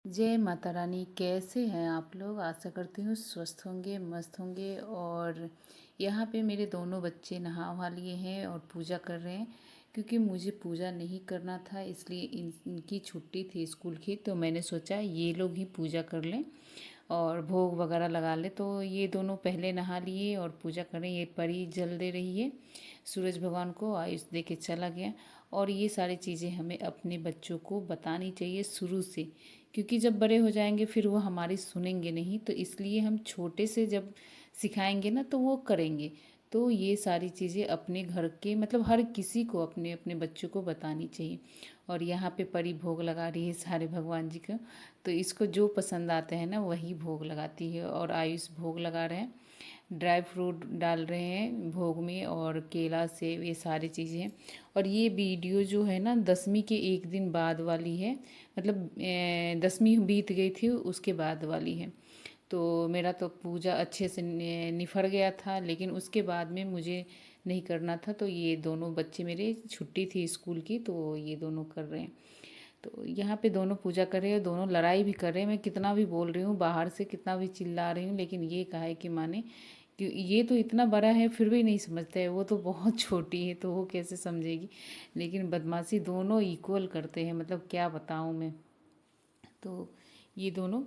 जय माता रानी। कैसे हैं आप लोग? आशा करती हूँ स्वस्थ होंगे, मस्त होंगे। और यहाँ पे मेरे दोनों बच्चे नहा वहा लिए हैं और पूजा कर रहे हैं, क्योंकि मुझे पूजा नहीं करना था, इसलिए इनकी छुट्टी थी स्कूल की, तो मैंने सोचा ये लोग ही पूजा कर लें और भोग वगैरह लगा ले। तो ये दोनों पहले नहा लिए और पूजा करें। ये परी जल दे रही है, सूरज भगवान को आयुष दे के चला गया। और ये सारी चीज़ें हमें अपने बच्चों को बतानी चाहिए शुरू से, क्योंकि जब बड़े हो जाएंगे फिर वो हमारी सुनेंगे नहीं, तो इसलिए हम छोटे से जब सिखाएंगे ना तो वो करेंगे। तो ये सारी चीज़ें अपने घर के मतलब हर किसी को अपने अपने बच्चों को बतानी चाहिए। और यहाँ पे परी भोग लगा रही है सारे भगवान जी का, तो इसको जो पसंद आते हैं ना वही भोग लगाती है। और आयुष भोग लगा रहे हैं, ड्राई फ्रूट डाल रहे हैं भोग में, और केला सेब ये सारी चीज़ें हैं। और ये वीडियो जो है ना 10वीं के एक दिन बाद वाली है, मतलब 10वीं बीत गई थी उसके बाद वाली है। तो मेरा तो पूजा अच्छे से निफर गया था, लेकिन उसके बाद में मुझे नहीं करना था। तो ये दोनों बच्चे मेरे छुट्टी थी स्कूल की, तो ये दोनों कर रहे हैं। तो यहाँ पे दोनों पूजा कर रहे हैं, दोनों लड़ाई भी कर रहे हैं। मैं कितना भी बोल रही हूँ, बाहर से कितना भी चिल्ला रही हूँ, लेकिन ये कहा है कि माने कि ये तो इतना बड़ा है फिर भी नहीं समझता है, वो तो बहुत छोटी है तो वो कैसे समझेगी। लेकिन बदमाशी दोनों इक्वल करते हैं, मतलब क्या बताऊँ मैं। तो ये दोनों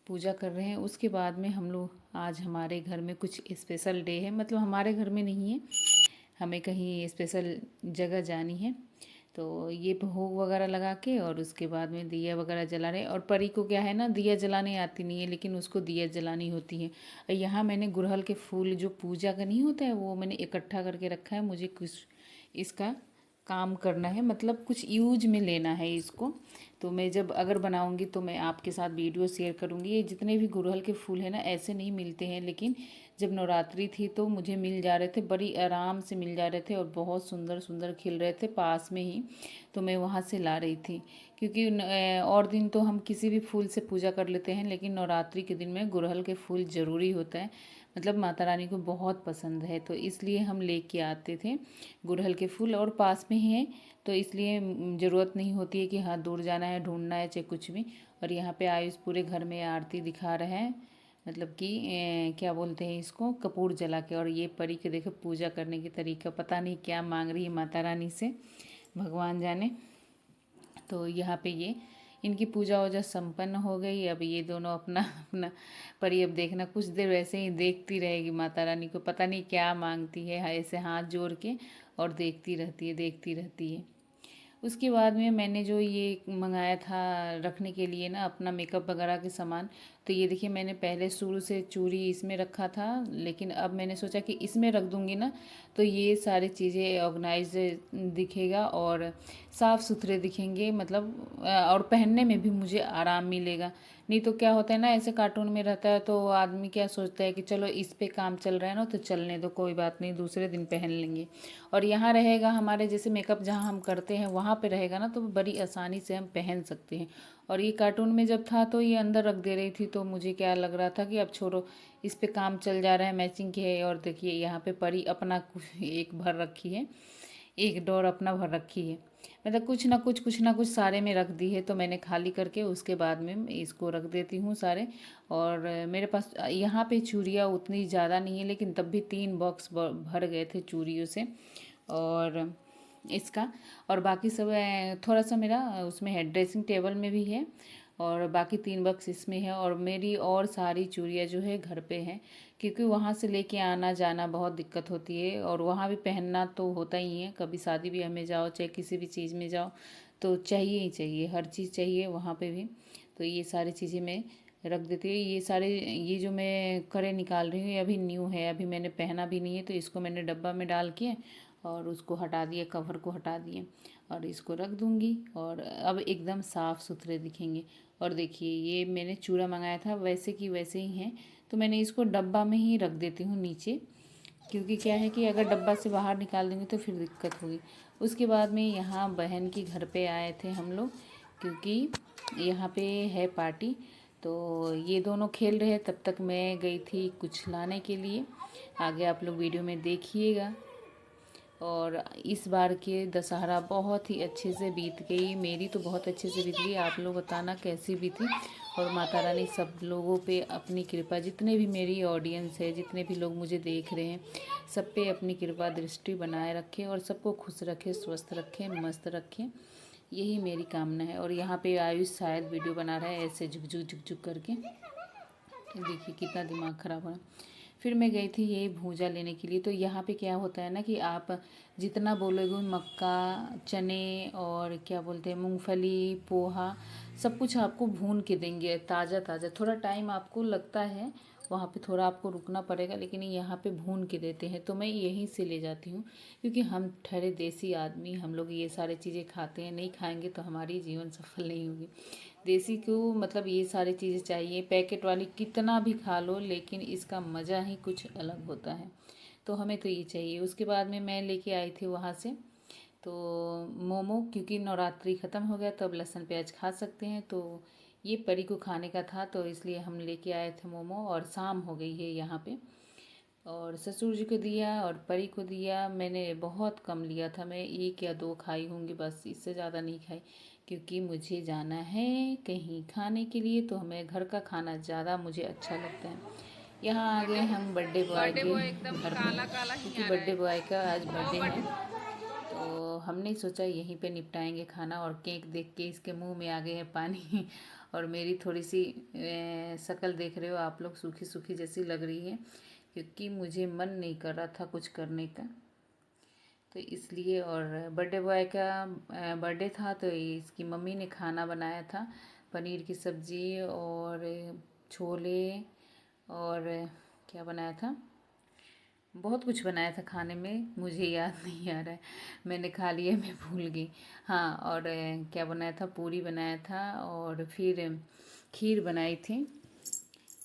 पूजा कर रहे हैं। उसके बाद में हम लोग आज हमारे घर में कुछ स्पेशल डे है, मतलब हमारे घर में नहीं है, हमें कहीं स्पेशल जगह जानी है। तो ये भोग वगैरह लगा के और उसके बाद में दिया वगैरह जला रहे हैं। और परी को क्या है ना, दिया जलाने आती नहीं है, लेकिन उसको दिया जलानी होती है। और यहाँ मैंने गुड़हल के फूल जो पूजा का नहीं होता है वो मैंने इकट्ठा करके रखा है। मुझे कुछ इसका काम करना है, मतलब कुछ यूज में लेना है इसको। तो मैं जब अगर बनाऊंगी तो मैं आपके साथ वीडियो शेयर करूंगी। ये जितने भी गुड़हल के फूल हैं ना ऐसे नहीं मिलते हैं, लेकिन जब नवरात्रि थी तो मुझे मिल जा रहे थे, बड़ी आराम से मिल जा रहे थे और बहुत सुंदर सुंदर खिल रहे थे पास में ही। तो मैं वहाँ से ला रही थी, क्योंकि और दिन तो हम किसी भी फूल से पूजा कर लेते हैं, लेकिन नवरात्रि के दिन में गुड़हल के फूल ज़रूरी होता है। मतलब माता रानी को बहुत पसंद है, तो इसलिए हम लेके आते थे गुड़हल के फूल। और पास में ही है तो इसलिए ज़रूरत नहीं होती है कि हाँ दूर जाना है, ढूंढना है, चाहे कुछ भी। और यहाँ पे आयुष पूरे घर में आरती दिखा रहे हैं, मतलब कि क्या बोलते हैं इसको, कपूर जला के। और ये परी के देखो पूजा करने की तरीका, पता नहीं क्या मांग रही है माता रानी से, भगवान जाने। तो यहाँ पे ये इनकी पूजा वूजा संपन्न हो गई। अब ये दोनों अपना अपना परी अब देखना कुछ देर वैसे ही देखती रहेगी माता रानी को, पता नहीं क्या मांगती है, ऐसे हाथ जोड़ के और देखती रहती है, देखती रहती है। उसके बाद में मैंने जो ये मंगाया था रखने के लिए ना अपना मेकअप वगैरह के सामान, तो ये देखिए मैंने पहले शुरू से चूड़ी इसमें रखा था, लेकिन अब मैंने सोचा कि इसमें रख दूंगी ना तो ये सारी चीज़ें ऑर्गेनाइज दिखेगा और साफ़ सुथरे दिखेंगे, मतलब और पहनने में भी मुझे आराम मिलेगा। नहीं तो क्या होता है ना, ऐसे कार्टून में रहता है तो आदमी क्या सोचता है कि चलो इस पे काम चल रहा है ना तो चलने दो, कोई बात नहीं, दूसरे दिन पहन लेंगे। और यहाँ रहेगा हमारे जैसे मेकअप जहाँ हम करते हैं वहाँ पे रहेगा ना तो बड़ी आसानी से हम पहन सकते हैं। और ये कार्टून में जब था तो ये अंदर रख दे रही थी, तो मुझे क्या लग रहा था कि अब छोड़ो, इस पे काम चल जा रहा है, मैचिंग के है। और देखिए यहाँ पे परी अपना एक भर रखी है, एक डोर अपना भर रखी है, मतलब कुछ ना कुछ सारे में रख दी है। तो मैंने खाली करके उसके बाद में इसको रख देती हूँ सारे। और मेरे पास यहाँ पे चूड़ियाँ उतनी ज़्यादा नहीं है, लेकिन तब भी 3 बॉक्स भर गए थे चूड़ियों से और इसका। और बाकी सब थोड़ा सा मेरा उसमें है, ड्रेसिंग टेबल में भी है, और बाकी 3 बॉक्स इसमें है। और मेरी और सारी चूड़ियाँ जो है घर पे हैं, क्योंकि वहाँ से लेके आना जाना बहुत दिक्कत होती है, और वहाँ भी पहनना तो होता ही है, कभी शादी ब्याह में जाओ चाहे किसी भी चीज़ में जाओ तो चाहिए ही चाहिए, हर चीज़ चाहिए वहाँ पे भी। तो ये सारी चीज़ें मैं रख देती हूँ। ये सारे ये जो मैं करे निकाल रही हूँ ये अभी न्यू है, अभी मैंने पहना भी नहीं है, तो इसको मैंने डब्बा में डाल के और उसको हटा दिए, कवर को हटा दिए और इसको रख दूँगी, और अब एकदम साफ़ सुथरे दिखेंगे। और देखिए ये मैंने चूड़ा मंगाया था वैसे की वैसे ही हैं, तो मैंने इसको डब्बा में ही रख देती हूँ नीचे, क्योंकि क्या है कि अगर डब्बा से बाहर निकाल देंगे तो फिर दिक्कत होगी। उसके बाद में यहाँ बहन के घर पे आए थे हम लोग, क्योंकि यहाँ पे है पार्टी। तो ये दोनों खेल रहे, तब तक मैं गई थी कुछ लाने के लिए, आगे आप लोग वीडियो में देखिएगा। और इस बार के दशहरा बहुत ही अच्छे से बीत गई, मेरी तो बहुत अच्छे से बीत गई। आप लोग बताना कैसी बीती। और माता रानी सब लोगों पे अपनी कृपा, जितने भी मेरी ऑडियंस है, जितने भी लोग मुझे देख रहे हैं, सब पे अपनी कृपा दृष्टि बनाए रखें और सबको खुश रखें, स्वस्थ रखें, मस्त रखें, यही मेरी कामना है। और यहाँ पे आयुष शायद वीडियो बना रहा है ऐसे झुक झुक झुक करके, देखिए कितना दिमाग ख़राब है। फिर मैं गई थी ये भूजा लेने के लिए। तो यहाँ पे क्या होता है ना कि आप जितना बोलोगे मक्का, चने और क्या बोलते हैं मूंगफली, पोहा, सब कुछ आपको भून के देंगे ताज़ा ताज़ा। थोड़ा टाइम आपको लगता है, वहाँ पे थोड़ा आपको रुकना पड़ेगा, लेकिन यहाँ पे भून के देते हैं। तो मैं यहीं से ले जाती हूँ, क्योंकि हम ठहरे देसी आदमी, हम लोग ये सारी चीज़ें खाते हैं, नहीं खाएंगे तो हमारी जीवन सफल नहीं होगी। देसी को मतलब ये सारी चीज़ें चाहिए। पैकेट वाली कितना भी खा लो, लेकिन इसका मज़ा ही कुछ अलग होता है। तो हमें तो ये चाहिए। उसके बाद में मैं लेके आई थी वहाँ से तो मोमो, क्योंकि नवरात्रि ख़त्म हो गया तो अब लहसुन प्याज खा सकते हैं। तो ये परी को खाने का था, तो इसलिए हम लेके आए थे मोमो। और शाम हो गई है यहाँ पे। और ससुर जी को दिया और परी को दिया। मैंने बहुत कम लिया था, मैं 1 या 2 खाई होंगी बस, इससे ज़्यादा नहीं खाई, क्योंकि मुझे जाना है कहीं खाने के लिए। तो हमें घर का खाना ज़्यादा मुझे अच्छा लगता है। यहाँ आ गए हम बर्थडे बॉय के घर पे, क्योंकि बर्थडे बॉय का आज बर्थडे है। तो हमने सोचा यहीं पे निपटाएंगे खाना। और केक देख के इसके मुंह में आ गए हैं पानी और मेरी थोड़ी सी शक्ल देख रहे हो आप लोग, सूखी सूखी जैसी लग रही है, क्योंकि मुझे मन नहीं कर रहा था कुछ करने का, तो इसलिए। और बर्थडे बॉय का बर्थडे था, तो इसकी मम्मी ने खाना बनाया था, पनीर की सब्ज़ी और छोले और क्या बनाया था, बहुत कुछ बनाया था खाने में, मुझे याद नहीं आ रहा है। मैंने खा लिया, मैं भूल गई। हाँ, और क्या बनाया था, पूरी बनाया था और फिर खीर बनाई थी।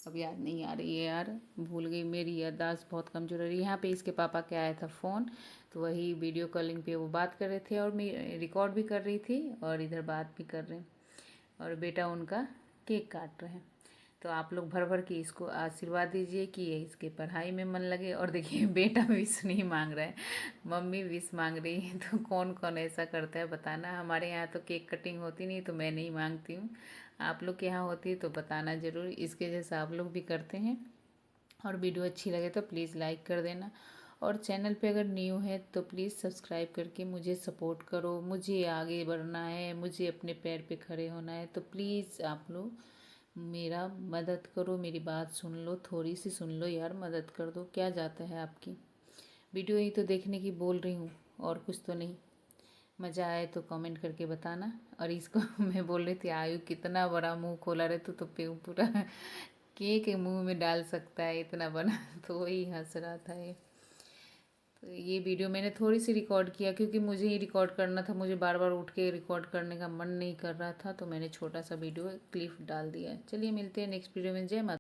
अब याद नहीं आ रही है यार, भूल गई, मेरी याददाश्त बहुत कमज़ोर है। यहाँ पे इसके पापा के आया था फ़ोन, तो वही वीडियो कॉलिंग पे वो बात कर रहे थे और मैं रिकॉर्ड भी कर रही थी और इधर बात भी कर रहे हैं। और बेटा उनका केक काट रहे हैं। तो आप लोग भर भर के इसको आशीर्वाद दीजिए कि ये इसके पढ़ाई में मन लगे। और देखिए बेटा विश नहीं मांग रहा है, मम्मी विश मांग रही है। तो कौन कौन ऐसा करता है बताना। हमारे यहाँ तो केक कटिंग होती नहीं, तो मैं नहीं मांगती हूँ। आप लोग के यहाँ होती है तो बताना ज़रूर, इसके जैसा आप लोग भी करते हैं। और वीडियो अच्छी लगे तो प्लीज़ लाइक कर देना। और चैनल पे अगर न्यू है तो प्लीज़ सब्सक्राइब करके मुझे सपोर्ट करो। मुझे आगे बढ़ना है, मुझे अपने पैर पे खड़े होना है, तो प्लीज़ आप लोग मेरा मदद करो, मेरी बात सुन लो, थोड़ी सी सुन लो यार, मदद कर दो, क्या जाता है आपकी। वीडियो ही तो देखने की बोल रही हूँ, और कुछ तो नहीं। मज़ा आए तो कमेंट करके बताना। और इसको मैं बोल रही थी आयु कितना बड़ा मुंह खोला रहे तो पूरा केक मुंह में डाल सकता है इतना बड़ा। तो वही हंस रहा था ये। तो ये वीडियो मैंने थोड़ी सी रिकॉर्ड किया, क्योंकि मुझे ही रिकॉर्ड करना था, मुझे बार बार उठ के रिकॉर्ड करने का मन नहीं कर रहा था, तो मैंने छोटा सा वीडियो क्लिप डाल दिया। चलिए मिलते हैं नेक्स्ट वीडियो में। जय माता।